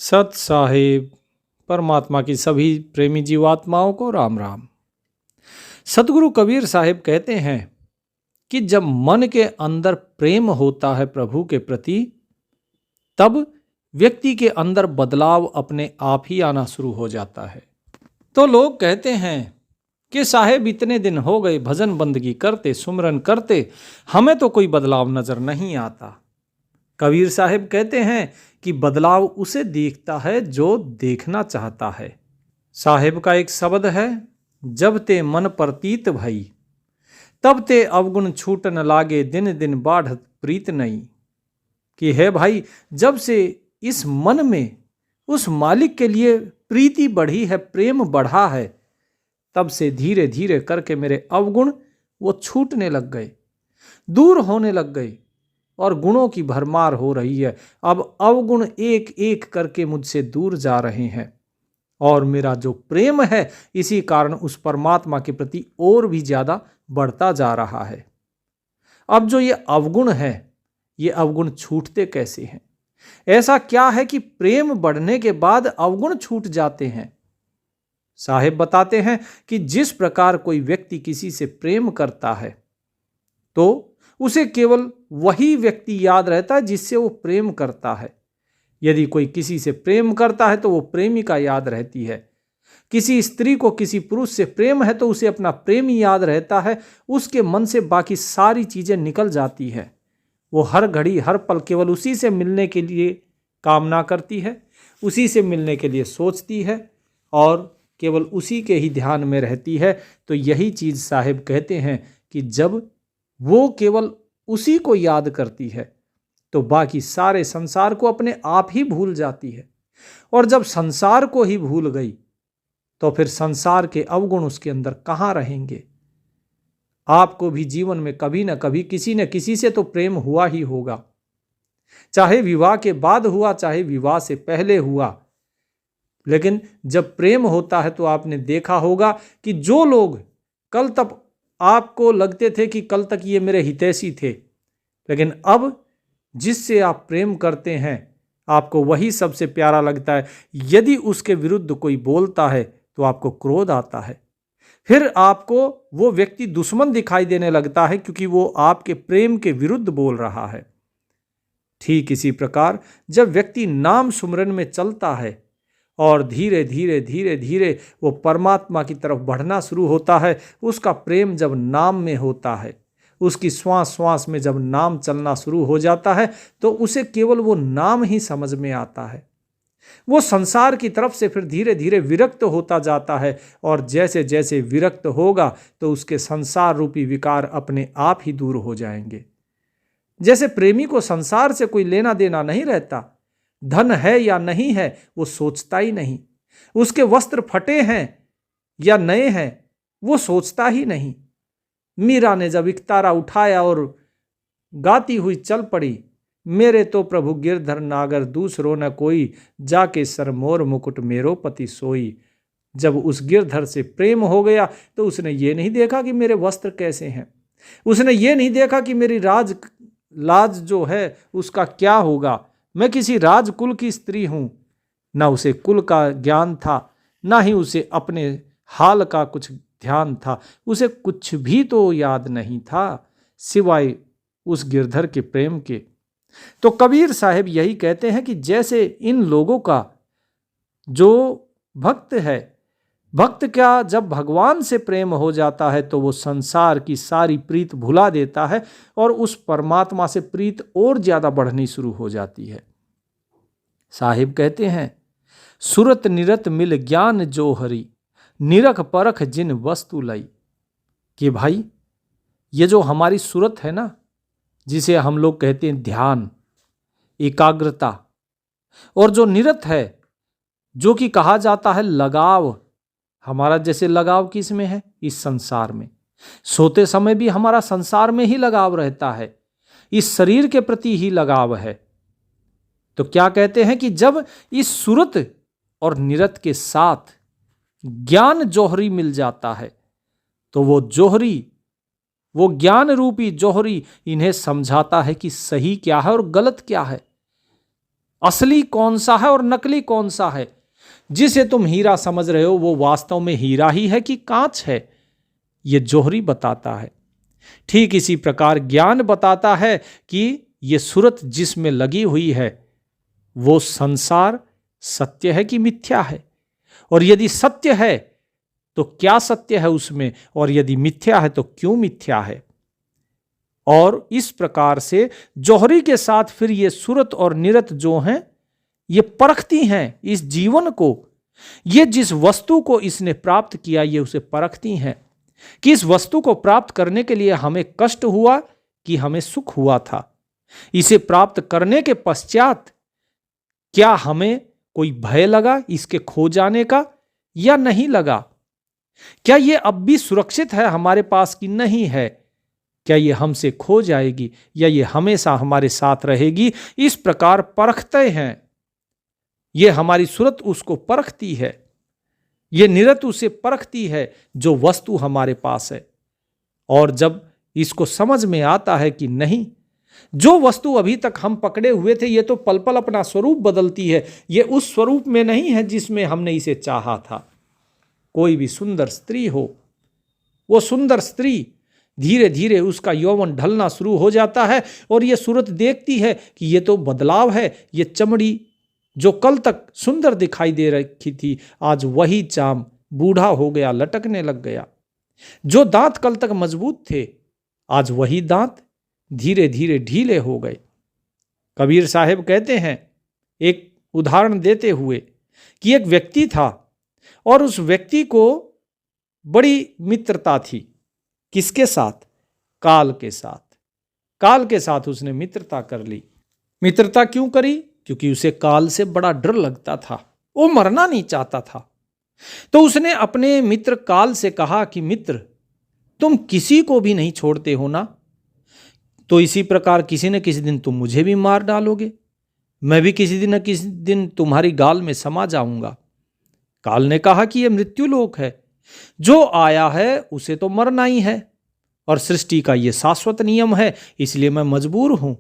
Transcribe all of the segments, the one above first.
सत साहिब परमात्मा की सभी प्रेमी जीवात्माओं को राम राम। सतगुरु कबीर साहिब कहते हैं कि जब मन के अंदर प्रेम होता है प्रभु के प्रति, तब व्यक्ति के अंदर बदलाव अपने आप ही आना शुरू हो जाता है। तो लोग कहते हैं कि साहेब इतने दिन हो गए भजन बंदगी करते, सुमरन करते, हमें तो कोई बदलाव नजर नहीं आता। कबीर साहिब कहते हैं कि बदलाव उसे देखता है जो देखना चाहता है। साहिब का एक शब्द है, जब ते मन प्रतीत भई तब ते अवगुण छूटन लागे, दिन दिन बाढ़त प्रीत नहीं। कि है भाई, जब से इस मन में उस मालिक के लिए प्रीति बढ़ी है, प्रेम बढ़ा है, तब से धीरे धीरे करके मेरे अवगुण वो छूटने लग गए, दूर होने लग गए और गुणों की भरमार हो रही है। अब अवगुण एक एक करके मुझसे दूर जा रहे हैं और मेरा जो प्रेम है इसी कारण उस परमात्मा के प्रति और भी ज्यादा बढ़ता जा रहा है। अब जो ये अवगुण है, ये अवगुण छूटते कैसे हैं? ऐसा क्या है कि प्रेम बढ़ने के बाद अवगुण छूट जाते हैं? साहिब बताते हैं कि जिस प्रकार कोई व्यक्ति किसी से प्रेम करता है तो उसे केवल वही व्यक्ति याद रहता है जिससे वो प्रेम करता है। यदि कोई किसी से प्रेम करता है तो वो प्रेमिका याद रहती है। किसी स्त्री को किसी पुरुष से प्रेम है तो उसे अपना प्रेमी याद रहता है। उसके मन से बाकी सारी चीजें निकल जाती है। वो हर घड़ी हर पल केवल उसी से मिलने के लिए कामना करती है, उसी से मिलने के लिए सोचती है और केवल उसी के ही ध्यान में रहती है। तो यही चीज साहिब कहते हैं कि जब वो केवल उसी को याद करती है तो बाकी सारे संसार को अपने आप ही भूल जाती है। और जब संसार को ही भूल गई तो फिर संसार के अवगुण उसके अंदर कहाँ रहेंगे? आपको भी जीवन में कभी न कभी किसी न किसी से तो प्रेम हुआ ही होगा, चाहे विवाह के बाद हुआ, चाहे विवाह से पहले हुआ। लेकिन जब प्रेम होता है तो आपने देखा होगा कि जो लोग कल तक आपको लगते थे कि कल तक ये मेरे हितैषी थे, लेकिन अब जिससे आप प्रेम करते हैं आपको वही सबसे प्यारा लगता है। यदि उसके विरुद्ध कोई बोलता है तो आपको क्रोध आता है, फिर आपको वो व्यक्ति दुश्मन दिखाई देने लगता है क्योंकि वो आपके प्रेम के विरुद्ध बोल रहा है। ठीक इसी प्रकार जब व्यक्ति नाम सुमरन में चलता है और धीरे धीरे धीरे धीरे वो परमात्मा की तरफ बढ़ना शुरू होता है, उसका प्रेम जब नाम में होता है, उसकी श्वास श्वास में जब नाम चलना शुरू हो जाता है तो उसे केवल वो नाम ही समझ में आता है। वो संसार की तरफ से फिर धीरे धीरे विरक्त होता जाता है और जैसे जैसे विरक्त होगा तो उसके संसार रूपी विकार अपने आप ही दूर हो जाएंगे। जैसे प्रेमी को संसार से कोई लेना देना नहीं रहता, धन है या नहीं है वो सोचता ही नहीं, उसके वस्त्र फटे हैं या नए हैं वो सोचता ही नहीं। मीरा ने जब इकतारा उठाया और गाती हुई चल पड़ी, मेरे तो प्रभु गिरधर नागर दूसरो न कोई, जाके सर मोर मुकुट मेरो पति सोई। जब उस गिरधर से प्रेम हो गया तो उसने ये नहीं देखा कि मेरे वस्त्र कैसे हैं, उसने ये नहीं देखा कि मेरी लाज जो है उसका क्या होगा। मैं किसी राजकुल की स्त्री हूं। ना उसे कुल का ज्ञान था, ना ही उसे अपने हाल का कुछ ध्यान था। उसे कुछ भी तो याद नहीं था सिवाय उस गिरधर के प्रेम के। तो कबीर साहब यही कहते हैं कि जैसे इन लोगों का जो भक्त है, भक्त क्या जब भगवान से प्रेम हो जाता है तो वो संसार की सारी प्रीत भुला देता है और उस परमात्मा से प्रीत और ज्यादा बढ़नी शुरू हो जाती है। साहिब कहते हैं, सुरत निरत मिल ज्ञान जो हरि, निरख परख जिन वस्तु लई। कि भाई ये जो हमारी सुरत है ना, जिसे हम लोग कहते हैं ध्यान, एकाग्रता, और जो निरत है, जो कि कहा जाता है लगाव, हमारा जैसे लगाव किस में है? इस संसार में। सोते समय भी हमारा संसार में ही लगाव रहता है, इस शरीर के प्रति ही लगाव है। तो क्या कहते हैं कि जब इस सुरत और निरत के साथ ज्ञान जौहरी मिल जाता है तो वो जौहरी, वो ज्ञान रूपी जौहरी इन्हें समझाता है कि सही क्या है और गलत क्या है। असली कौन सा है और नकली कौन सा है। जिसे तुम हीरा समझ रहे हो वो वास्तव में हीरा ही है कि कांच है, ये जोहरी बताता है। ठीक इसी प्रकार ज्ञान बताता है कि ये सूरत जिसमें लगी हुई है वो संसार सत्य है कि मिथ्या है, और यदि सत्य है तो क्या सत्य है उसमें, और यदि मिथ्या है तो क्यों मिथ्या है। और इस प्रकार से जौहरी के साथ फिर ये सूरत और निरत जो हैं ये परखती हैं इस जीवन को। ये जिस वस्तु को इसने प्राप्त किया ये उसे परखती हैं कि इस वस्तु को प्राप्त करने के लिए हमें कष्ट हुआ कि हमें सुख हुआ था। इसे प्राप्त करने के पश्चात क्या हमें कोई भय लगा इसके खो जाने का या नहीं लगा। क्या ये अब भी सुरक्षित है हमारे पास कि नहीं है। क्या ये हमसे खो जाएगी या ये हमेशा हमारे साथ रहेगी। इस प्रकार परखते हैं। ये हमारी सूरत उसको परखती है, ये निरत उसे परखती है जो वस्तु हमारे पास है। और जब इसको समझ में आता है कि नहीं, जो वस्तु अभी तक हम पकड़े हुए थे ये तो पल पल अपना स्वरूप बदलती है, ये उस स्वरूप में नहीं है जिसमें हमने इसे चाहा था। कोई भी सुंदर स्त्री हो, वो सुंदर स्त्री धीरे धीरे उसका यौवन ढलना शुरू हो जाता है और ये सूरत देखती है कि ये तो बदलाव है। ये चमड़ी जो कल तक सुंदर दिखाई दे रही थी आज वही चाम बूढ़ा हो गया, लटकने लग गया। जो दांत कल तक मजबूत थे आज वही दांत धीरे धीरे ढीले हो गए। कबीर साहब कहते हैं एक उदाहरण देते हुए कि एक व्यक्ति था और उस व्यक्ति को बड़ी मित्रता थी। किसके साथ? काल के साथ। काल के साथ उसने मित्रता कर ली। मित्रता क्यों करी? क्योंकि उसे काल से बड़ा डर लगता था, वो मरना नहीं चाहता था। तो उसने अपने मित्र काल से कहा कि मित्र, तुम किसी को भी नहीं छोड़ते हो ना, तो इसी प्रकार किसी न किसी दिन तुम मुझे भी मार डालोगे, मैं भी किसी न किसी दिन तुम्हारी गाल में समा जाऊंगा। काल ने कहा कि यह मृत्यु लोक है, जो आया है उसे तो मरना ही है और सृष्टि का यह शाश्वत नियम है, इसलिए मैं मजबूर हूं।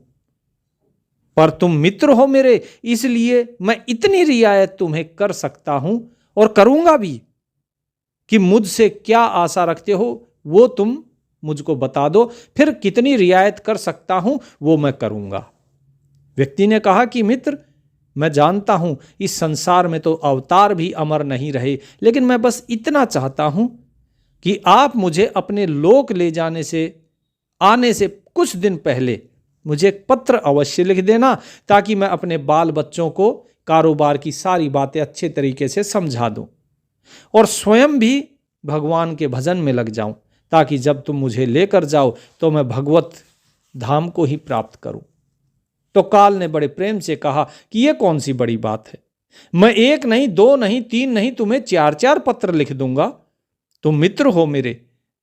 पर तुम मित्र हो मेरे, इसलिए मैं इतनी रियायत तुम्हें कर सकता हूं और करूंगा भी कि मुझसे क्या आशा रखते हो वो तुम मुझको बता दो, फिर कितनी रियायत कर सकता हूं वो मैं करूंगा। व्यक्ति ने कहा कि मित्र, मैं जानता हूं इस संसार में तो अवतार भी अमर नहीं रहे, लेकिन मैं बस इतना चाहता हूं कि आप मुझे अपने लोक ले जाने से आने से कुछ दिन पहले मुझे एक पत्र अवश्य लिख देना, ताकि मैं अपने बाल बच्चों को कारोबार की सारी बातें अच्छे तरीके से समझा दूं और स्वयं भी भगवान के भजन में लग जाऊं, ताकि जब तुम मुझे लेकर जाओ तो मैं भगवत धाम को ही प्राप्त करूं। तो काल ने बड़े प्रेम से कहा कि यह कौन सी बड़ी बात है, मैं एक नहीं, दो नहीं, तीन नहीं, तुम्हें 4-4 पत्र लिख दूंगा। तुम मित्र हो मेरे,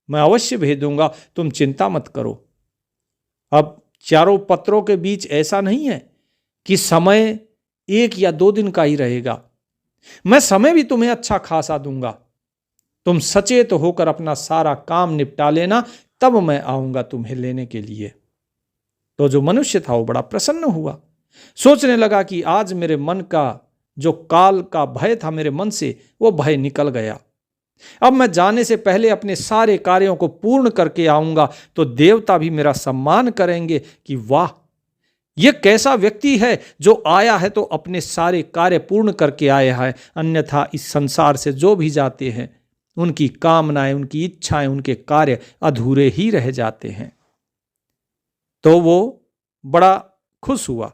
मैं अवश्य भेज दूंगा, तुम चिंता मत करो। अब चारों पत्रों के बीच ऐसा नहीं है कि समय 1 या 2 दिन का ही रहेगा, मैं समय भी तुम्हें अच्छा खासा दूंगा। तुम सचेत होकर अपना सारा काम निपटा लेना, तब मैं आऊंगा तुम्हें लेने के लिए। तो जो मनुष्य था वो बड़ा प्रसन्न हुआ, सोचने लगा कि आज मेरे मन का जो काल का भय था मेरे मन से, वो भय निकल गया। अब मैं जाने से पहले अपने सारे कार्यों को पूर्ण करके आऊंगा, तो देवता भी मेरा सम्मान करेंगे कि वाह, यह कैसा व्यक्ति है जो आया है तो अपने सारे कार्य पूर्ण करके आया है। अन्यथा इस संसार से जो भी जाते हैं उनकी कामनाएं, उनकी इच्छाएं, उनके कार्य अधूरे ही रह जाते हैं। तो वो बड़ा खुश हुआ।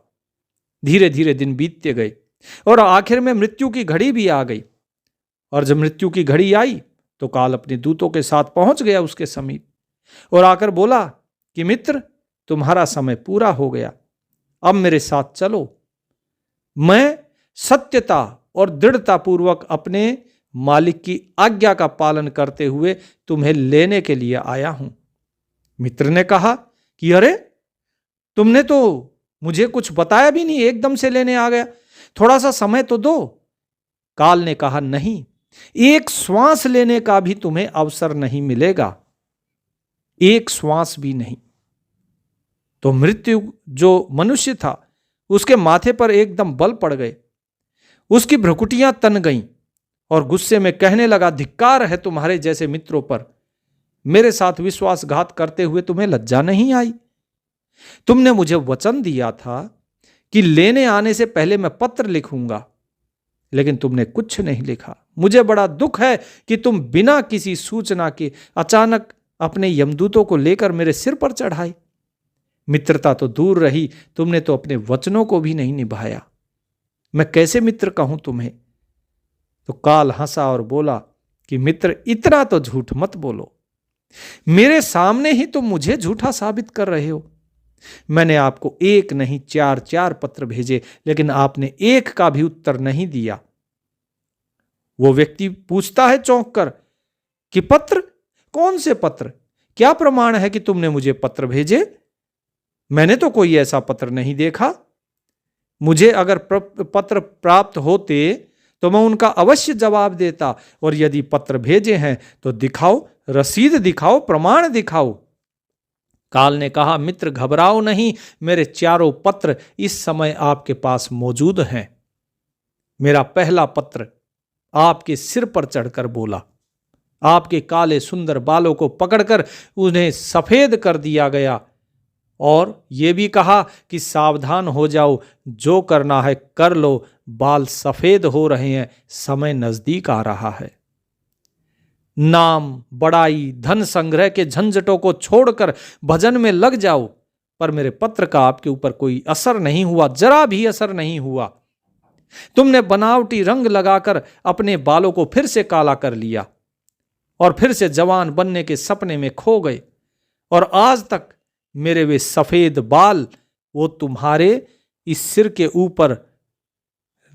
धीरे धीरे दिन बीतते गए और आखिर में मृत्यु की घड़ी भी आ गई। और जब मृत्यु की घड़ी आई तो काल अपने दूतों के साथ पहुंच गया उसके समीप और आकर बोला कि मित्र, तुम्हारा समय पूरा हो गया, अब मेरे साथ चलो। मैं सत्यता और दृढ़ता पूर्वक अपने मालिक की आज्ञा का पालन करते हुए तुम्हें लेने के लिए आया हूं। मित्र ने कहा कि अरे, तुमने तो मुझे कुछ बताया भी नहीं, एकदम से लेने आ गया, थोड़ा सा समय तो दो। काल ने कहा नहीं, एक श्वास लेने का भी तुम्हें अवसर नहीं मिलेगा, एक श्वास भी नहीं। तो मृत्यु जो मनुष्य था उसके माथे पर एकदम बल पड़ गए। उसकी भ्रुकुटियां तन गईं और गुस्से में कहने लगा, धिक्कार है तुम्हारे जैसे मित्रों पर। मेरे साथ विश्वासघात करते हुए तुम्हें लज्जा नहीं आई? तुमने मुझे वचन दिया था कि लेने आने से पहले मैं पत्र लिखूंगा, लेकिन तुमने कुछ नहीं लिखा। मुझे बड़ा दुख है कि तुम बिना किसी सूचना के अचानक अपने यमदूतों को लेकर मेरे सिर पर चढ़ाए। मित्रता तो दूर रही, तुमने तो अपने वचनों को भी नहीं निभाया। मैं कैसे मित्र कहूं तुम्हें? तो काल हंसा और बोला कि मित्र, इतना तो झूठ मत बोलो। मेरे सामने ही तुम मुझे झूठा साबित कर रहे हो। मैंने आपको एक नहीं 4 पत्र भेजे, लेकिन आपने एक का भी उत्तर नहीं दिया। वो व्यक्ति पूछता है चौंक कर कि पत्र? कौन से पत्र? क्या प्रमाण है कि तुमने मुझे पत्र भेजे? मैंने तो कोई ऐसा पत्र नहीं देखा। मुझे अगर पत्र प्राप्त होते तो मैं उनका अवश्य जवाब देता, और यदि पत्र भेजे हैं तो दिखाओ, रसीद दिखाओ, प्रमाण दिखाओ। काल ने कहा, मित्र घबराओ नहीं, मेरे 4 पत्र इस समय आपके पास मौजूद हैं। मेरा पहला पत्र आपके सिर पर चढ़कर बोला, आपके काले सुंदर बालों को पकड़कर उन्हें सफेद कर दिया गया, और यह भी कहा कि सावधान हो जाओ, जो करना है कर लो, बाल सफेद हो रहे हैं, समय नजदीक आ रहा है। नाम, बड़ाई, धन संग्रह के झंझटों को छोड़कर भजन में लग जाओ। पर मेरे पत्र का आपके ऊपर कोई असर नहीं हुआ, जरा भी असर नहीं हुआ। तुमने बनावटी रंग लगाकर अपने बालों को फिर से काला कर लिया और फिर से जवान बनने के सपने में खो गए, और आज तक मेरे वे सफेद बाल वो तुम्हारे इस सिर के ऊपर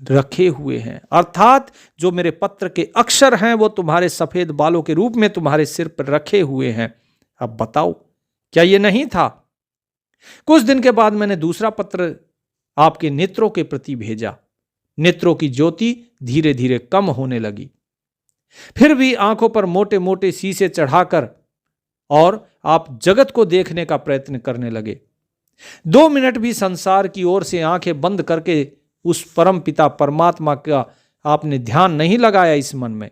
रखे हुए हैं। अर्थात जो मेरे पत्र के अक्षर हैं वो तुम्हारे सफेद बालों के रूप में तुम्हारे सिर पर रखे हुए हैं। अब बताओ, क्या ये नहीं था? कुछ दिन के बाद मैंने दूसरा पत्र आपके नेत्रों के प्रति भेजा। नेत्रों की ज्योति धीरे धीरे कम होने लगी। फिर भी आंखों पर मोटे मोटे शीशे चढ़ाकर और आप जगत को देखने का प्रयत्न करने लगे। 2 मिनट भी संसार की ओर से आंखें बंद करके उस परम पिता परमात्मा का आपने ध्यान नहीं लगाया इस मन में,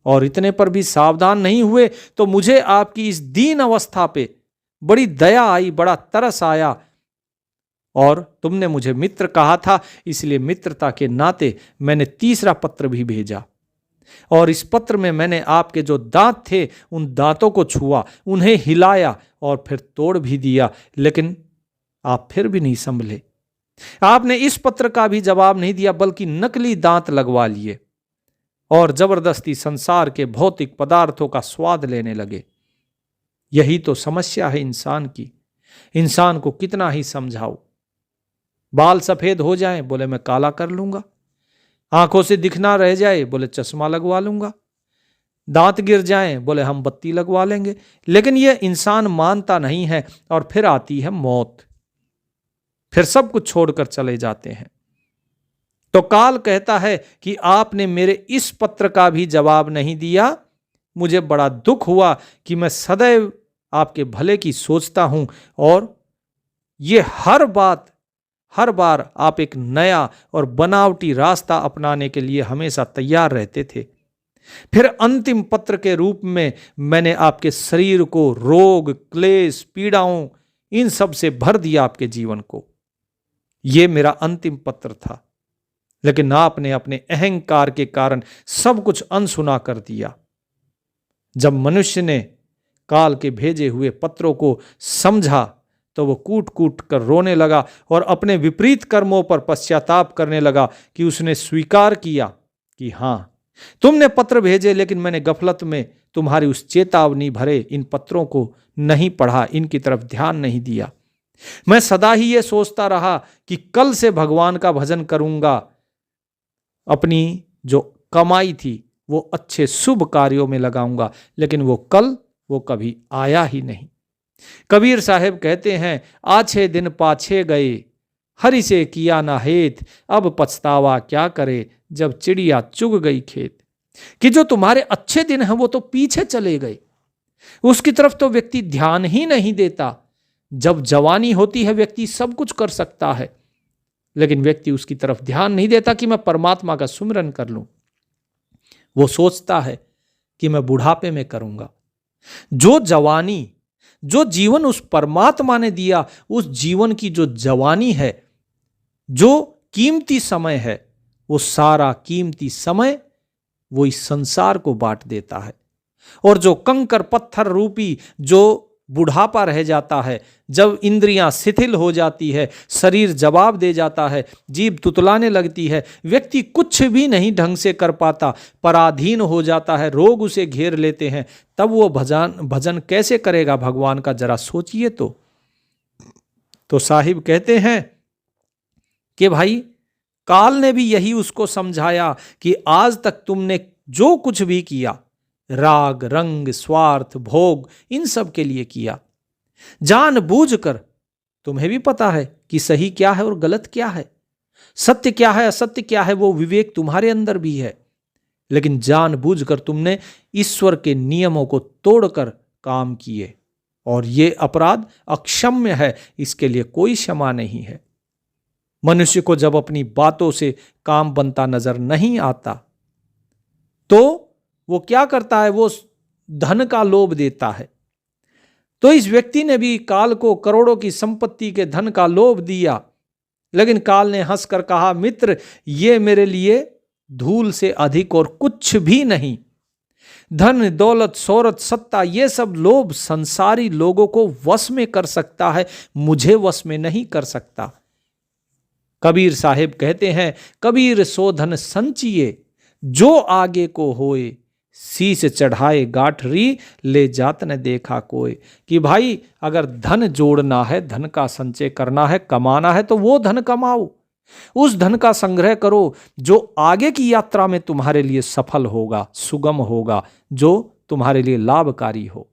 और इतने पर भी सावधान नहीं हुए तो मुझे आपकी इस दीन अवस्था पे बड़ी दया आई, बड़ा तरस आया, और तुमने मुझे मित्र कहा था, इसलिए मित्रता के नाते मैंने तीसरा पत्र भी भेजा। और इस पत्र में मैंने आपके जो दांत थे उन दांतों को छुआ, उन्हें हिलाया और फिर तोड़ भी दिया, लेकिन आप फिर भी नहीं संभले। आपने इस पत्र का भी जवाब नहीं दिया, बल्कि नकली दांत लगवा लिए और जबरदस्ती संसार के भौतिक पदार्थों का स्वाद लेने लगे। यही तो समस्या है इंसान की। इंसान को कितना ही समझाओ। बाल सफेद हो जाएं, बोले मैं काला कर लूंगा। आंखों से दिखना रह जाए, बोले चश्मा लगवा लूंगा। दांत गिर जाएं, बोले हम बत्ती लगवा लेंगे। लेकिन यह इंसान मानता नहीं है, और फिर आती है मौत। फिर सब कुछ छोड़कर चले जाते हैं। तो काल कहता है कि आपने मेरे इस पत्र का भी जवाब नहीं दिया। मुझे बड़ा दुख हुआ कि मैं सदैव आपके भले की सोचता हूं, और ये हर बार आप एक नया और बनावटी रास्ता अपनाने के लिए हमेशा तैयार रहते थे। फिर अंतिम पत्र के रूप में मैंने आपके शरीर को रोग, क्लेश, पीड़ाओं, इन सब से भर दिया आपके जीवन को। यह मेरा अंतिम पत्र था, लेकिन आपने अपने अहंकार के कारण सब कुछ अनसुना कर दिया। जब मनुष्य ने काल के भेजे हुए पत्रों को समझा तो वो कूट कूट कर रोने लगा और अपने विपरीत कर्मों पर पश्चाताप करने लगा कि उसने स्वीकार किया कि हां, तुमने पत्र भेजे, लेकिन मैंने गफलत में तुम्हारी उस चेतावनी भरे इन पत्रों को नहीं पढ़ा, इनकी तरफ ध्यान नहीं दिया। मैं सदा ही ये सोचता रहा कि कल से भगवान का भजन करूंगा, अपनी जो कमाई थी वो अच्छे शुभ कार्यों में लगाऊंगा, लेकिन वो कल वो कभी आया ही नहीं। कबीर साहब कहते हैं, आछे दिन पाछे गए, हरि से किया ना हेत, अब पछतावा क्या करे, जब चिड़िया चुग गई खेत। कि जो तुम्हारे अच्छे दिन हैं वो तो पीछे चले गए, उसकी तरफ तो व्यक्ति ध्यान ही नहीं देता। जब जवानी होती है व्यक्ति सब कुछ कर सकता है, लेकिन व्यक्ति उसकी तरफ ध्यान नहीं देता कि मैं परमात्मा का सुमिरन कर लूं। वो सोचता है कि मैं बुढ़ापे में करूंगा। जो जवानी, जो जीवन उस परमात्मा ने दिया, उस जीवन की जो जवानी है, जो कीमती समय है, वो सारा कीमती समय वो इस संसार को बांट देता है। और जो कंकर पत्थर रूपी जो बुढ़ापा रह जाता है, जब इंद्रियां शिथिल हो जाती है, शरीर जवाब दे जाता है, जीभ तुतलाने लगती है, व्यक्ति कुछ भी नहीं ढंग से कर पाता, पराधीन हो जाता है, रोग उसे घेर लेते हैं, तब वो भजन कैसे करेगा भगवान का, जरा सोचिए। तो साहिब कहते हैं कि भाई काल ने भी यही उसको समझाया कि आज तक तुमने जो कुछ भी किया, राग रंग स्वार्थ भोग, इन सब के लिए किया, जानबूझकर। तुम्हें भी पता है कि सही क्या है और गलत क्या है, सत्य क्या है असत्य क्या है, वो विवेक तुम्हारे अंदर भी है, लेकिन जानबूझकर तुमने ईश्वर के नियमों को तोड़कर काम किए, और ये अपराध अक्षम्य है, इसके लिए कोई क्षमा नहीं है। मनुष्य को जब अपनी बातों से काम बनता नजर नहीं आता तो वो क्या करता है, वो धन का लोभ देता है। तो इस व्यक्ति ने भी काल को करोड़ों की संपत्ति के धन का लोभ दिया, लेकिन काल ने हंसकर कहा, मित्र ये मेरे लिए धूल से अधिक और कुछ भी नहीं। धन दौलत शोहरत सत्ता, ये सब लोभ संसारी लोगों को वश में कर सकता है, मुझे वश में नहीं कर सकता। कबीर साहिब कहते हैं, कबीर सो धन संचिए, जो आगे को होए, शीश चढ़ाए गाठरी, ले जात न देखा कोई। कि भाई अगर धन जोड़ना है, धन का संचय करना है, कमाना है, तो वो धन कमाओ, उस धन का संग्रह करो जो आगे की यात्रा में तुम्हारे लिए सफल होगा, सुगम होगा, जो तुम्हारे लिए लाभकारी हो।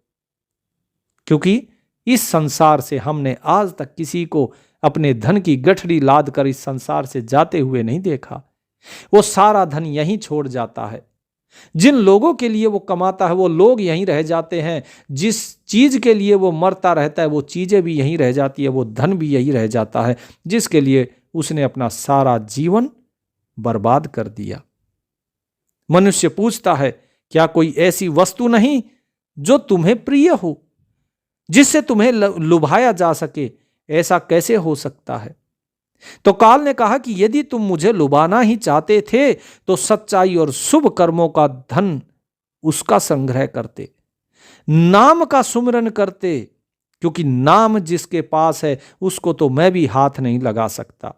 क्योंकि इस संसार से हमने आज तक किसी को अपने धन की गठरी लाद कर इस संसार से जाते हुए नहीं देखा। वो सारा धन यहीं छोड़ जाता है। जिन लोगों के लिए वो कमाता है वो लोग यहीं रह जाते हैं, जिस चीज के लिए वो मरता रहता है वो चीजें भी यहीं रह जाती है, वो धन भी यहीं रह जाता है जिसके लिए उसने अपना सारा जीवन बर्बाद कर दिया। मनुष्य पूछता है, क्या कोई ऐसी वस्तु नहीं जो तुम्हें प्रिय हो, जिससे तुम्हें लुभाया जा सके? ऐसा कैसे हो सकता है? तो काल ने कहा कि यदि तुम मुझे लुभाना ही चाहते थे तो सच्चाई और शुभ कर्मों का धन उसका संग्रह करते, नाम का सुमिरन करते, क्योंकि नाम जिसके पास है उसको तो मैं भी हाथ नहीं लगा सकता।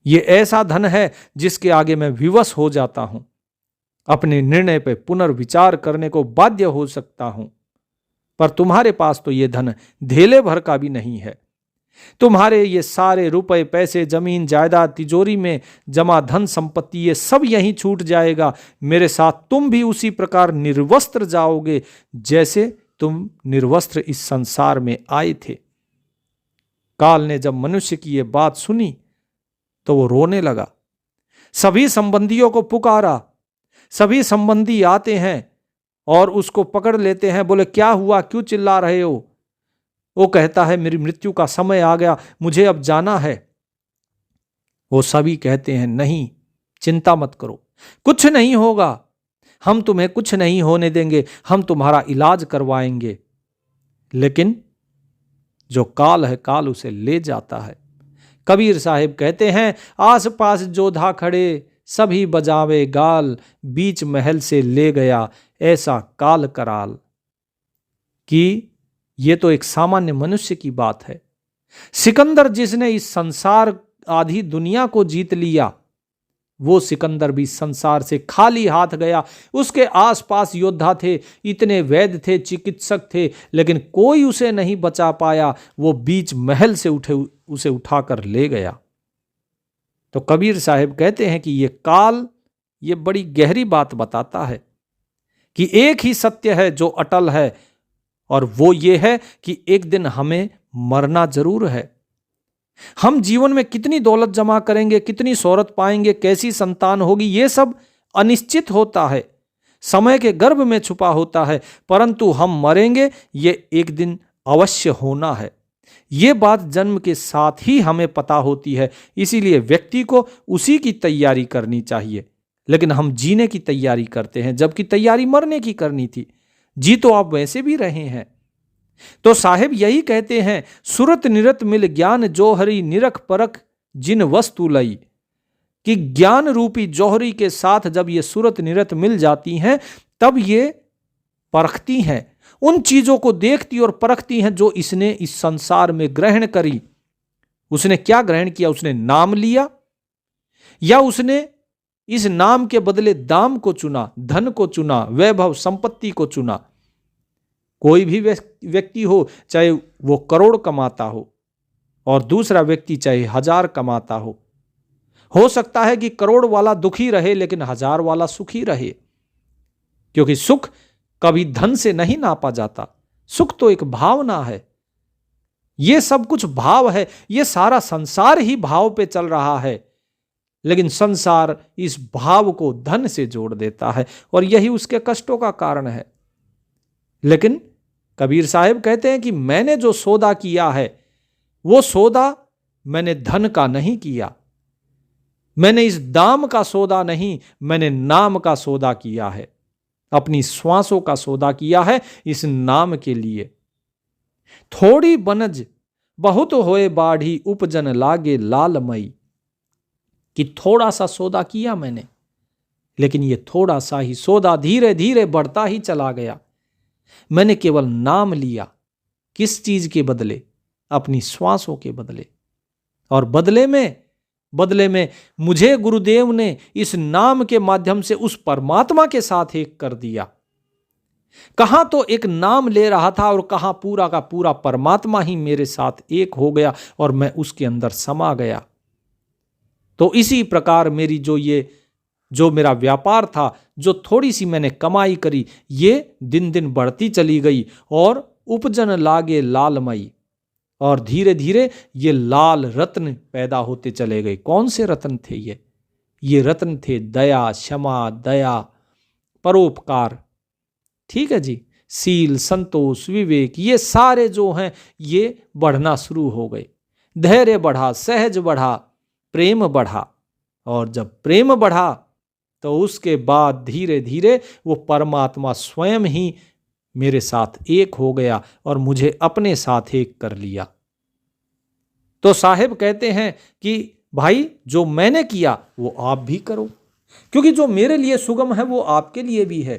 ये ऐसा धन है जिसके आगे मैं विवश हो जाता हूं, अपने निर्णय पर पुनर्विचार करने को बाध्य हो सकता हूं, पर तुम्हारे पास तो ये धन धेले भर का भी नहीं है। तुम्हारे ये सारे रुपए पैसे जमीन जायदाद तिजोरी में जमा धन संपत्ति ये सब यहीं छूट जाएगा। मेरे साथ तुम भी उसी प्रकार निर्वस्त्र जाओगे जैसे तुम निर्वस्त्र इस संसार में आए थे। काल ने जब मनुष्य की ये बात सुनी तो वो रोने लगा, सभी संबंधियों को पुकारा। सभी संबंधी आते हैं और उसको पकड़ लेते हैं, बोले क्या हुआ, क्यों चिल्ला रहे हो? वो कहता है मेरी मृत्यु का समय आ गया, मुझे अब जाना है। वो सभी कहते हैं नहीं, चिंता मत करो, कुछ नहीं होगा, हम तुम्हें कुछ नहीं होने देंगे, हम तुम्हारा इलाज करवाएंगे। लेकिन जो काल है, काल उसे ले जाता है। कबीर साहिब कहते हैं, आस पास जोधा खड़े सभी बजावे गाल, बीच महल से ले गया ऐसा काल कराल। कि ये तो एक सामान्य मनुष्य की बात है। सिकंदर जिसने इस संसार आधी दुनिया को जीत लिया, वो सिकंदर भी संसार से खाली हाथ गया। उसके आसपास योद्धा थे, इतने वैद्य थे, चिकित्सक थे, लेकिन कोई उसे नहीं बचा पाया। वो बीच महल से उसे उठाकर ले गया। तो कबीर साहिब कहते हैं कि ये काल ये बड़ी गहरी बात बताता है कि एक ही सत्य है जो अटल है, और वो ये है कि एक दिन हमें मरना जरूर है। हम जीवन में कितनी दौलत जमा करेंगे, कितनी शोहरत पाएंगे, कैसी संतान होगी, ये सब अनिश्चित होता है, समय के गर्भ में छुपा होता है, परंतु हम मरेंगे ये एक दिन अवश्य होना है। ये बात जन्म के साथ ही हमें पता होती है, इसीलिए व्यक्ति को उसी की तैयारी करनी चाहिए। लेकिन हम जीने की तैयारी करते हैं, जबकि तैयारी मरने की करनी थी। जी तो आप वैसे भी रहे हैं। तो साहेब यही कहते हैं, सुरत निरत मिल ज्ञान जोहरी निरख परख जिन वस्तु लई, कि ज्ञान रूपी जौहरी के साथ जब ये सुरत निरत मिल जाती हैं, तब ये परखती हैं, उन चीजों को देखती और परखती हैं जो इसने इस संसार में ग्रहण करी। उसने क्या ग्रहण किया? उसने नाम लिया, या उसने इस नाम के बदले दाम को चुना, धन को चुना, वैभव संपत्ति को चुना। कोई भी व्यक्ति हो, चाहे वो करोड़ कमाता हो और दूसरा व्यक्ति चाहे 1000 कमाता हो सकता है कि करोड़ वाला दुखी रहे लेकिन 1000 वाला सुखी रहे, क्योंकि सुख कभी धन से नहीं नापा जाता। सुख तो एक भावना है, ये सब कुछ भाव है, ये सारा संसार ही भाव पे चल रहा है, लेकिन संसार इस भाव को धन से जोड़ देता है और यही उसके कष्टों का कारण है। लेकिन कबीर साहब कहते हैं कि मैंने जो सौदा किया है, वो सौदा मैंने धन का नहीं किया, मैंने इस दाम का सौदा नहीं, मैंने नाम का सौदा किया है, अपनी श्वासों का सौदा किया है इस नाम के लिए। थोड़ी बनज बहुत होए बाढ़ी उपजन लागे लालमई, कि थोड़ा सा सौदा किया मैंने, लेकिन ये थोड़ा सा ही सौदा धीरे धीरे बढ़ता ही चला गया। मैंने केवल नाम लिया, किस चीज के बदले? अपनी श्वासों के बदले। और बदले में मुझे गुरुदेव ने इस नाम के माध्यम से उस परमात्मा के साथ एक कर दिया। कहां तो एक नाम ले रहा था और कहां पूरा का पूरा परमात्मा ही मेरे साथ एक हो गया और मैं उसके अंदर समा गया। तो इसी प्रकार मेरी जो मेरा व्यापार था, जो थोड़ी सी मैंने कमाई करी, ये दिन दिन बढ़ती चली गई और उपजन लागे लालमई, और धीरे धीरे ये लाल रत्न पैदा होते चले गए। कौन से रत्न थे ये रत्न थे दया, क्षमा, दया, परोपकार, ठीक है जी, सील, संतोष, विवेक, ये सारे जो हैं ये बढ़ना शुरू हो गए। धैर्य बढ़ा, सहज बढ़ा, प्रेम बढ़ा, और जब प्रेम बढ़ा तो उसके बाद धीरे धीरे वो परमात्मा स्वयं ही मेरे साथ एक हो गया और मुझे अपने साथ एक कर लिया। तो साहिब कहते हैं कि भाई जो मैंने किया वो आप भी करो, क्योंकि जो मेरे लिए सुगम है वो आपके लिए भी है।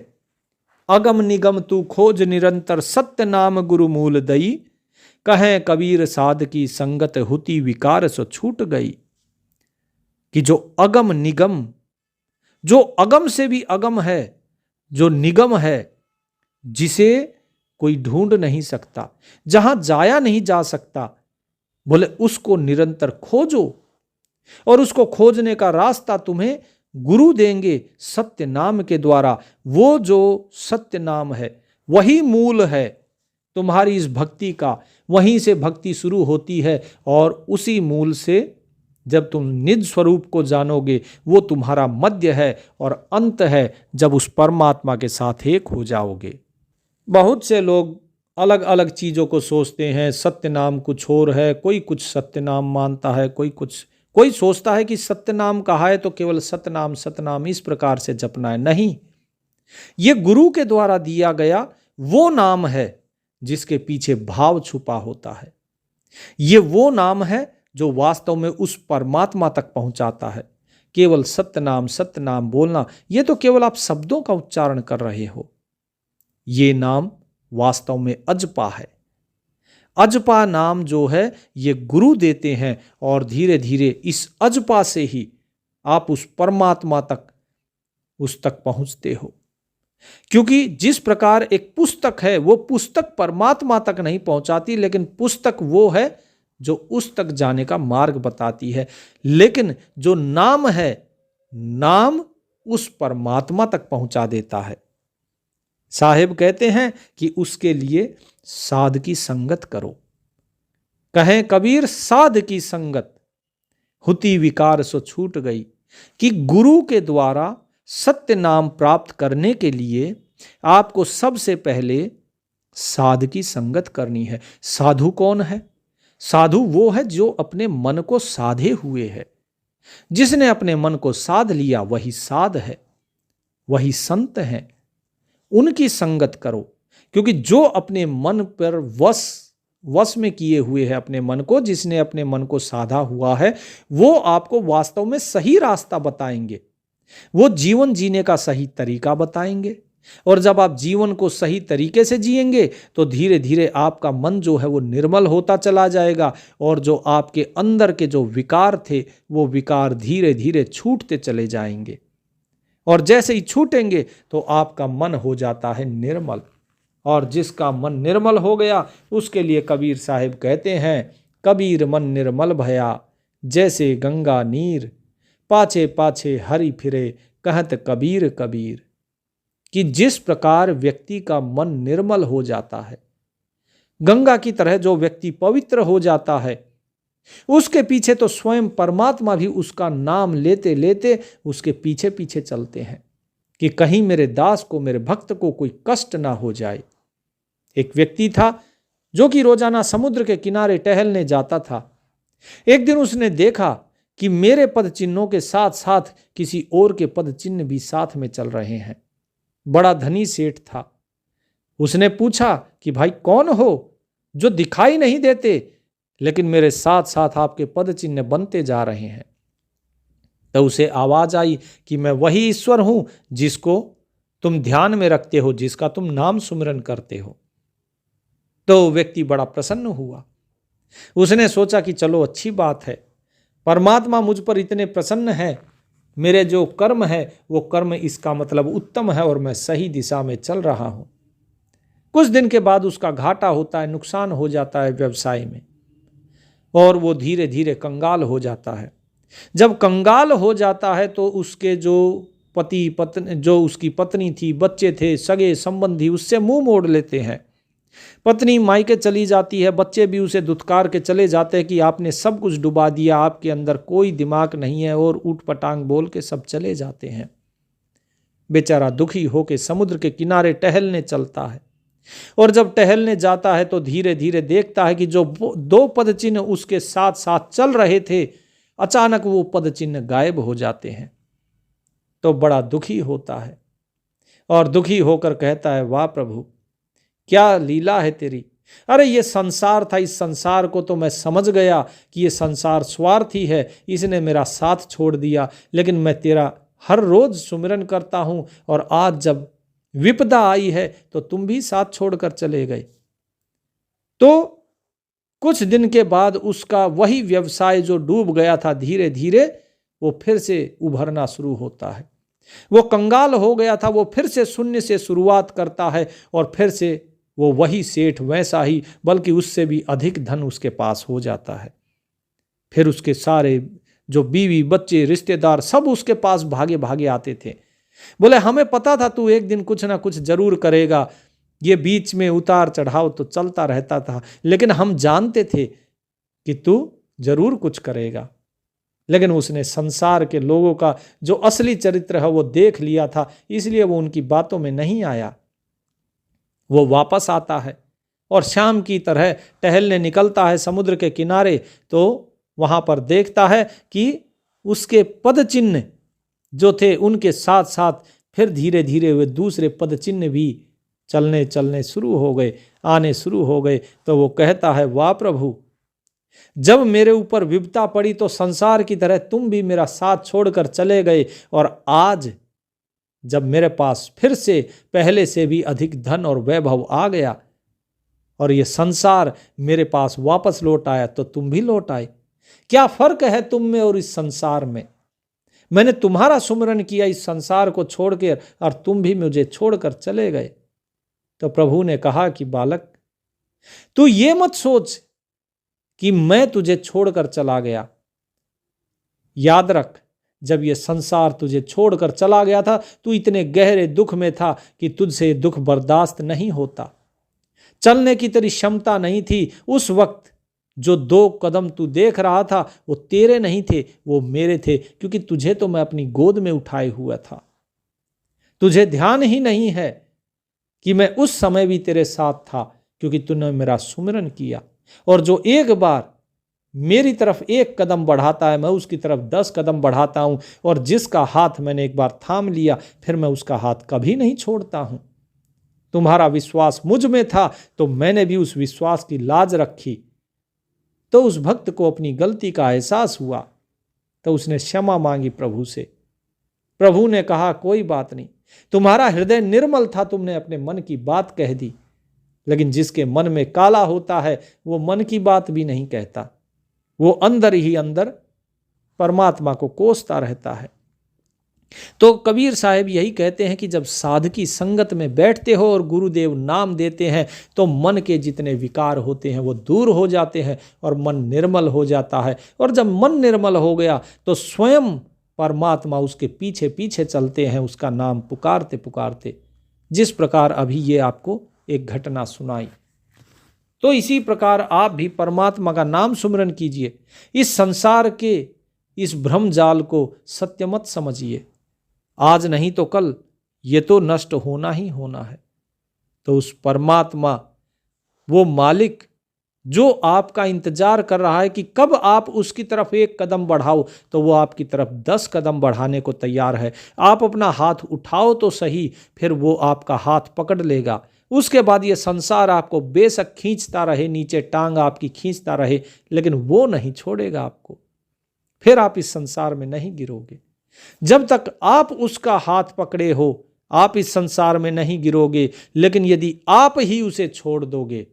अगम निगम तू खोज निरंतर सत्य नाम गुरु मूल दई, कहें कबीर साध की संगत हुती विकार सो छूट गई। कि जो अगम निगम, जो अगम से भी अगम है, जो निगम है, जिसे कोई ढूंढ नहीं सकता, जहां जाया नहीं जा सकता, बोले उसको निरंतर खोजो और उसको खोजने का रास्ता तुम्हें गुरु देंगे सत्य नाम के द्वारा। वो जो सत्य नाम है वही मूल है तुम्हारी इस भक्ति का, वहीं से भक्ति शुरू होती है और उसी मूल से जब तुम निज स्वरूप को जानोगे वो तुम्हारा मध्य है और अंत है जब उस परमात्मा के साथ एक हो जाओगे। बहुत से लोग अलग अलग चीज़ों को सोचते हैं, सत्य नाम कुछ और है, कोई कुछ सत्य नाम मानता है, कोई सोचता है कि सत्य नाम कहा है तो केवल सतनाम इस प्रकार से जपना है। नहीं, ये गुरु के द्वारा दिया गया वो नाम है जिसके पीछे भाव छुपा होता है। ये वो नाम है जो वास्तव में उस परमात्मा तक पहुंचाता है। केवल सत्य नाम बोलना, ये तो केवल आप शब्दों का उच्चारण कर रहे हो। ये नाम वास्तव में अजपा है। अजपा नाम जो है ये गुरु देते हैं और धीरे धीरे इस अजपा से ही आप उस परमात्मा तक उस तक पहुंचते हो। क्योंकि जिस प्रकार एक पुस्तक है वो पुस्तक परमात्मा तक नहीं पहुंचाती, लेकिन पुस्तक वो है जो उस तक जाने का मार्ग बताती है। लेकिन जो नाम है, नाम उस परमात्मा तक पहुंचा देता है। साहिब कहते हैं कि उसके लिए साध की संगत करो। कहें कबीर साध की संगत हुती विकार सो छूट गई, कि गुरु के द्वारा सत्य नाम प्राप्त करने के लिए आपको सबसे पहले साध की संगत करनी है। साधु कौन है? साधु वो है जो अपने मन को साधे हुए है। जिसने अपने मन को साध लिया वही साध है, वही संत है। उनकी संगत करो, क्योंकि जो अपने मन पर वश में किए हुए है अपने मन को, जिसने अपने मन को साधा हुआ है, वो आपको वास्तव में सही रास्ता बताएंगे। वो जीवन जीने का सही तरीका बताएंगे। और जब आप जीवन को सही तरीके से जिएंगे तो धीरे धीरे आपका मन जो है वो निर्मल होता चला जाएगा, और जो आपके अंदर के जो विकार थे वो विकार धीरे धीरे छूटते चले जाएंगे। और जैसे ही छूटेंगे तो आपका मन हो जाता है निर्मल। और जिसका मन निर्मल हो गया उसके लिए कबीर साहिब कहते हैं, कबीर मन निर्मल भया जैसे गंगा नीर, पाछे पाछे हरि फिरे कहत कबीर कबीर। कि जिस प्रकार व्यक्ति का मन निर्मल हो जाता है, गंगा की तरह जो व्यक्ति पवित्र हो जाता है, उसके पीछे तो स्वयं परमात्मा भी उसका नाम लेते लेते उसके पीछे पीछे चलते हैं कि कहीं मेरे दास को, मेरे भक्त को कोई कष्ट ना हो जाए। एक व्यक्ति था जो कि रोजाना समुद्र के किनारे टहलने जाता था। एक दिन उसने देखा कि मेरे पद चिन्हों के साथ साथ किसी और के पद चिन्ह भी साथ में चल रहे हैं। बड़ा धनी सेठ था। उसने पूछा कि भाई कौन हो जो दिखाई नहीं देते लेकिन मेरे साथ साथ आपके पद चिन्ह बनते जा रहे हैं। तो उसे आवाज आई कि मैं वही ईश्वर हूं जिसको तुम ध्यान में रखते हो, जिसका तुम नाम सुमिरन करते हो। तो व्यक्ति बड़ा प्रसन्न हुआ। उसने सोचा कि चलो अच्छी बात है, परमात्मा मुझ पर इतने प्रसन्न है, मेरे जो कर्म है वो कर्म इसका मतलब उत्तम है और मैं सही दिशा में चल रहा हूं। कुछ दिन के बाद उसका घाटा होता है, नुकसान हो जाता है व्यवसाय में, और वो धीरे धीरे कंगाल हो जाता है। जब कंगाल हो जाता है तो उसके जो पति पत्नी, जो उसकी पत्नी थी, बच्चे थे, सगे संबंधी उससे मुंह मोड़ लेते हैं। पत्नी मायके चली जाती है, बच्चे भी उसे धुतकार के चले जाते हैं कि आपने सब कुछ डुबा दिया, आपके अंदर कोई दिमाग नहीं है, और ऊट पटांग बोल के सब चले जाते हैं। बेचारा दुखी होकर समुद्र के किनारे टहलने चलता है, और जब टहलने जाता है तो धीरे धीरे देखता है कि जो दो पद चिन्ह उसके साथ साथ चल रहे थे, अचानक वो पद चिन्ह गायब हो जाते हैं। तो बड़ा दुखी होता है और दुखी होकर कहता है, वाह प्रभु क्या लीला है तेरी। अरे ये संसार था, इस संसार को तो मैं समझ गया कि ये संसार स्वार्थी है, इसने मेरा साथ छोड़ दिया, लेकिन मैं तेरा हर रोज सुमिरन करता हूं, और आज जब विपदा आई है तो तुम भी साथ छोड़कर चले गए। तो कुछ दिन के बाद उसका वही व्यवसाय जो डूब गया था, धीरे धीरे वो फिर से उभरना शुरू होता है। वो कंगाल हो गया था, वो फिर से शून्य से शुरुआत करता है, और फिर से वो वही सेठ, वैसा ही बल्कि उससे भी अधिक धन उसके पास हो जाता है। फिर उसके सारे जो बीवी बच्चे रिश्तेदार सब उसके पास भागे भागे आते थे, बोले हमें पता था तू एक दिन कुछ ना कुछ जरूर करेगा, ये बीच में उतार चढ़ाव तो चलता रहता था, लेकिन हम जानते थे कि तू जरूर कुछ करेगा। लेकिन उसने संसार के लोगों का जो असली चरित्र है वो देख लिया था, इसलिए वो उनकी बातों में नहीं आया। वो वापस आता है और शाम की तरह टहलने निकलता है समुद्र के किनारे, तो वहां पर देखता है कि उसके पद चिन्ह जो थे उनके साथ साथ फिर धीरे धीरे वे दूसरे पद चिन्ह भी चलने शुरू हो गए, आने शुरू हो गए। तो वो कहता है, वाह प्रभु, जब मेरे ऊपर विपदा पड़ी तो संसार की तरह तुम भी मेरा साथ छोड़कर चले गए, और आज जब मेरे पास फिर से पहले से भी अधिक धन और वैभव आ गया और ये संसार मेरे पास वापस लौट आया, तो तुम भी लौट आए। क्या फर्क है तुम में और इस संसार में? मैंने तुम्हारा सुमिरन किया इस संसार को छोड़कर, और तुम भी मुझे छोड़कर चले गए। तो प्रभु ने कहा कि बालक, तू ये मत सोच कि मैं तुझे छोड़कर चला गया। याद रख, जब ये संसार तुझे छोड़कर चला गया था, तू इतने गहरे दुख में था कि तुझसे दुख बर्दाश्त नहीं होता, चलने की तेरी क्षमता नहीं थी। उस वक्त जो 2 कदम तू देख रहा था वो तेरे नहीं थे, वो मेरे थे, क्योंकि तुझे तो मैं अपनी गोद में उठाए हुआ था। तुझे ध्यान ही नहीं है कि मैं उस समय भी तेरे साथ था, क्योंकि तूने मेरा सुमिरन किया। और जो एक बार मेरी तरफ एक कदम बढ़ाता है, मैं उसकी तरफ 10 कदम बढ़ाता हूं, और जिसका हाथ मैंने एक बार थाम लिया, फिर मैं उसका हाथ कभी नहीं छोड़ता हूं। तुम्हारा विश्वास मुझ में था, तो मैंने भी उस विश्वास की लाज रखी। तो उस भक्त को अपनी गलती का एहसास हुआ, तो उसने क्षमा मांगी प्रभु से। प्रभु ने कहा, कोई बात नहीं, तुम्हारा हृदय निर्मल था, तुमने अपने मन की बात कह दी, लेकिन जिसके मन में काला होता है वो मन की बात भी नहीं कहता, वो अंदर ही अंदर परमात्मा को कोसता रहता है। तो कबीर साहब यही कहते हैं कि जब साधकी संगत में बैठते हो और गुरुदेव नाम देते हैं, तो मन के जितने विकार होते हैं वो दूर हो जाते हैं और मन निर्मल हो जाता है। और जब मन निर्मल हो गया तो स्वयं परमात्मा उसके पीछे पीछे चलते हैं, उसका नाम पुकारते पुकारते। जिस प्रकार अभी ये आपको एक घटना सुनाई, तो इसी प्रकार आप भी परमात्मा का नाम सुमिरन कीजिए। इस संसार के इस भ्रम जाल को सत्य मत समझिए। आज नहीं तो कल ये तो नष्ट होना ही होना है। तो उस परमात्मा, वो मालिक जो आपका इंतजार कर रहा है कि कब आप उसकी तरफ एक कदम बढ़ाओ, तो वो आपकी तरफ 10 कदम बढ़ाने को तैयार है। आप अपना हाथ उठाओ तो सही, फिर वो आपका हाथ पकड़ लेगा। उसके बाद ये संसार आपको बेशक खींचता रहे, नीचे टांग आपकी खींचता रहे, लेकिन वो नहीं छोड़ेगा आपको। फिर आप इस संसार में नहीं गिरोगे। जब तक आप उसका हाथ पकड़े हो, आप इस संसार में नहीं गिरोगे। लेकिन यदि आप ही उसे छोड़ दोगे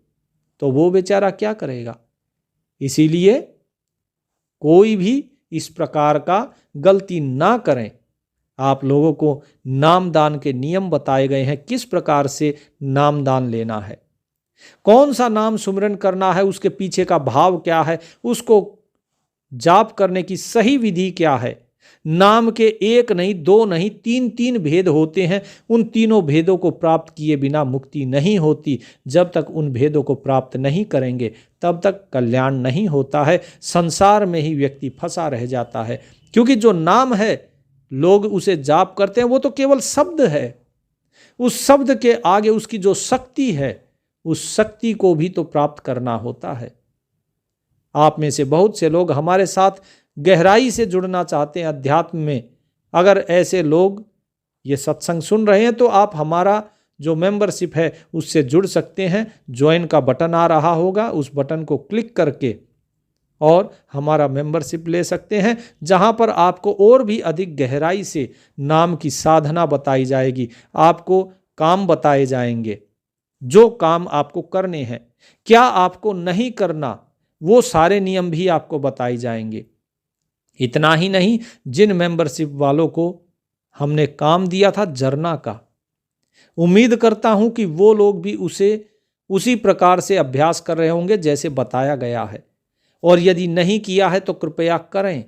तो वो बेचारा क्या करेगा। इसीलिए कोई भी इस प्रकार का गलती ना करें। आप लोगों को नामदान के नियम बताए गए हैं, किस प्रकार से नामदान लेना है, कौन सा नाम सुमिरन करना है, उसके पीछे का भाव क्या है, उसको जाप करने की सही विधि क्या है। नाम के एक नहीं, दो नहीं, तीन भेद होते हैं। उन तीनों भेदों को प्राप्त किए बिना मुक्ति नहीं होती। जब तक उन भेदों को प्राप्त नहीं करेंगे तब तक कल्याण नहीं होता है। संसार में ही व्यक्ति फंसा रह जाता है, क्योंकि जो नाम है लोग उसे जाप करते हैं, वो तो केवल शब्द है। उस शब्द के आगे उसकी जो शक्ति है, उस शक्ति को भी तो प्राप्त करना होता है। आप में से बहुत से लोग हमारे साथ गहराई से जुड़ना चाहते हैं अध्यात्म में। अगर ऐसे लोग ये सत्संग सुन रहे हैं तो आप हमारा जो मेंबरशिप है उससे जुड़ सकते हैं। ज्वाइन का बटन आ रहा होगा, उस बटन को क्लिक करके और हमारा मेंबरशिप ले सकते हैं, जहां पर आपको और भी अधिक गहराई से नाम की साधना बताई जाएगी। आपको काम बताए जाएंगे, जो काम आपको करने हैं, क्या आपको नहीं करना, वो सारे नियम भी आपको बताए जाएंगे। इतना ही नहीं, जिन मेंबरशिप वालों को हमने काम दिया था जरना का, उम्मीद करता हूं कि वो लोग भी उसी प्रकार से अभ्यास कर रहे होंगे जैसे बताया गया है। और यदि नहीं किया है तो कृपया करें।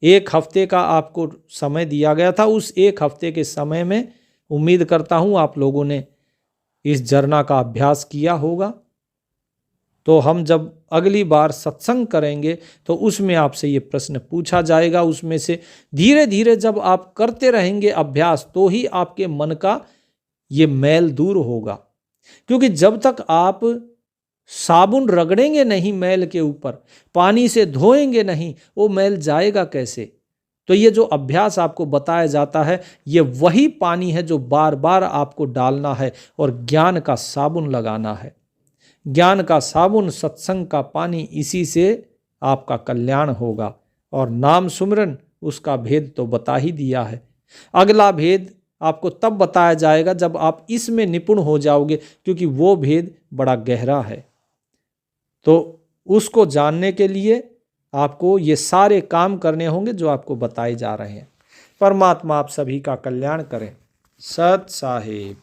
1 हफ्ते का आपको समय दिया गया था, उस 1 हफ्ते के समय में उम्मीद करता हूं आप लोगों ने इस जरना का अभ्यास किया होगा। तो हम जब अगली बार सत्संग करेंगे तो उसमें आपसे ये प्रश्न पूछा जाएगा। उसमें से धीरे धीरे जब आप करते रहेंगे अभ्यास, तो ही आपके मन का ये मैल दूर होगा। क्योंकि जब तक आप साबुन रगड़ेंगे नहीं मैल के ऊपर, पानी से धोएंगे नहीं, वो मैल जाएगा कैसे। तो ये जो अभ्यास आपको बताया जाता है, ये वही पानी है जो बार बार आपको डालना है और ज्ञान का साबुन लगाना है। ज्ञान का साबुन, सत्संग का पानी, इसी से आपका कल्याण होगा। और नाम सुमिरन, उसका भेद तो बता ही दिया है। अगला भेद आपको तब बताया जाएगा जब आप इसमें निपुण हो जाओगे, क्योंकि वो भेद बड़ा गहरा है। तो उसको जानने के लिए आपको ये सारे काम करने होंगे जो आपको बताए जा रहे हैं। परमात्मा आप सभी का कल्याण करें। सत साहिब।